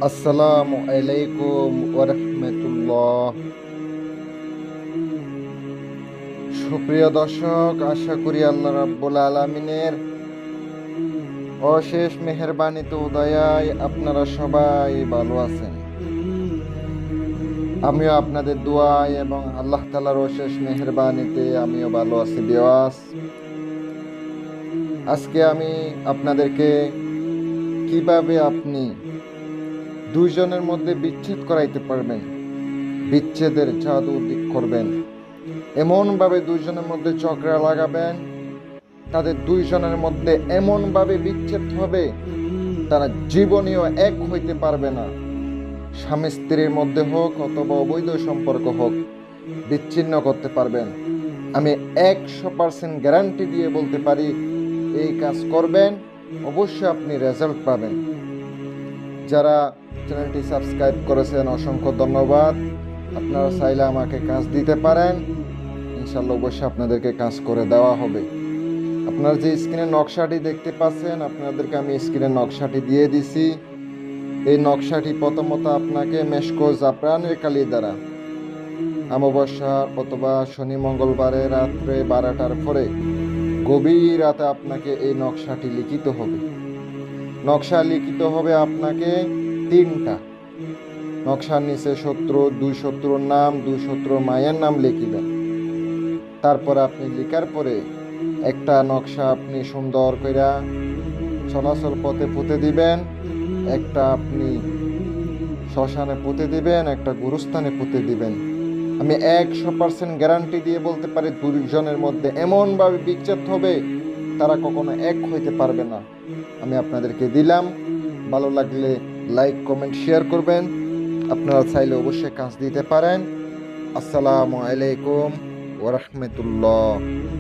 আসসালামু আলাইকুম ওয়া রাহমাতুল্লাহ। সুপ্রিয় দর্শক, আশা করি আল্লাহ রাব্বুল আলামিনের অশেষ মেহেরবানিতে ও দয়ায় আপনারা সবাই ভালো আছেন। আমিও আপনাদের দোয়ায় এবং আল্লাহ তাআলার অশেষ মেহেরবানিতে আমিও ভালো আছি। বিয়াস, আজকে আমি আপনাদেরকে কিভাবে আপনি দুইজনের মধ্যে বিচ্ছেদ করাইতে পারবেন, বিচ্ছেদের জাদু করবেন, এমনভাবে দুইজনের মধ্যে ঝগড়া লাগাবেন, তাদের দুইজনের মধ্যে এমনভাবে বিচ্ছেদ হবে তারা জীবনেও এক হইতে পারবে না। স্বামী স্ত্রীর মধ্যে হোক অথবা অবৈধ সম্পর্ক হোক, বিচ্ছিন্ন করতে পারবেন। আমি 100% গ্যারান্টি দিয়ে বলতে পারি, এই কাজ করবেন, অবশ্যই আপনি রেজাল্ট পাবেন। যারা চ্যানেলটি সাবস্ক্রাইব করেছেন অসংখ্য ধন্যবাদ। আপনারা চাইলে আমাকে কাজ দিতে পারেন, ইনশাল্লাহ অবশ্যই আপনাদেরকে কাজ করে দেওয়া হবে। আপনারা যে স্ক্রিনে নকশাটি দেখতে পাচ্ছেন, আপনাদেরকে আমি স্ক্রিনে নকশাটি দিয়ে দিছি। এই নকশাটি প্রথমত আপনাকে মেশকো জাফরানের কালি দ্বারা অমাবস্যা অথবা শনি মঙ্গলবারে রাত্রে 12টার পরে গভীর রাতে আপনাকে এই নকশাটি লিখিত হবে। নকশা লিখিত হবে আপনাকে 3টা। নকশার নিচে দুই শত্রুর নাম, দুই শত্রুর মায়ের নাম লিখিবেন। তারপর আপনি লিখার পরে একটা নকশা আপনি সুন্দর করে চলাচল পথে পুঁতে দিবেন, একটা আপনি শ্মশানে পুঁতে দিবেন, একটা গুরুস্থানে পুঁতে দিবেন। আমি 100% গ্যারান্টি দিয়ে বলতে পারি, দুইজনের মধ্যে এমনভাবে বিচ্ছেদ হবে তারা কখনো এক হইতে পারবে না। আমি আপনাদেরকে দিলাম। ভালো লাগলে লাইক, কমেন্ট, শেয়ার করবেন। আপনারা চাইলে অবশ্যই কাজ দিতে পারেন। আসসালামু আলাইকুম ওয়া রাহমাতুল্লাহ।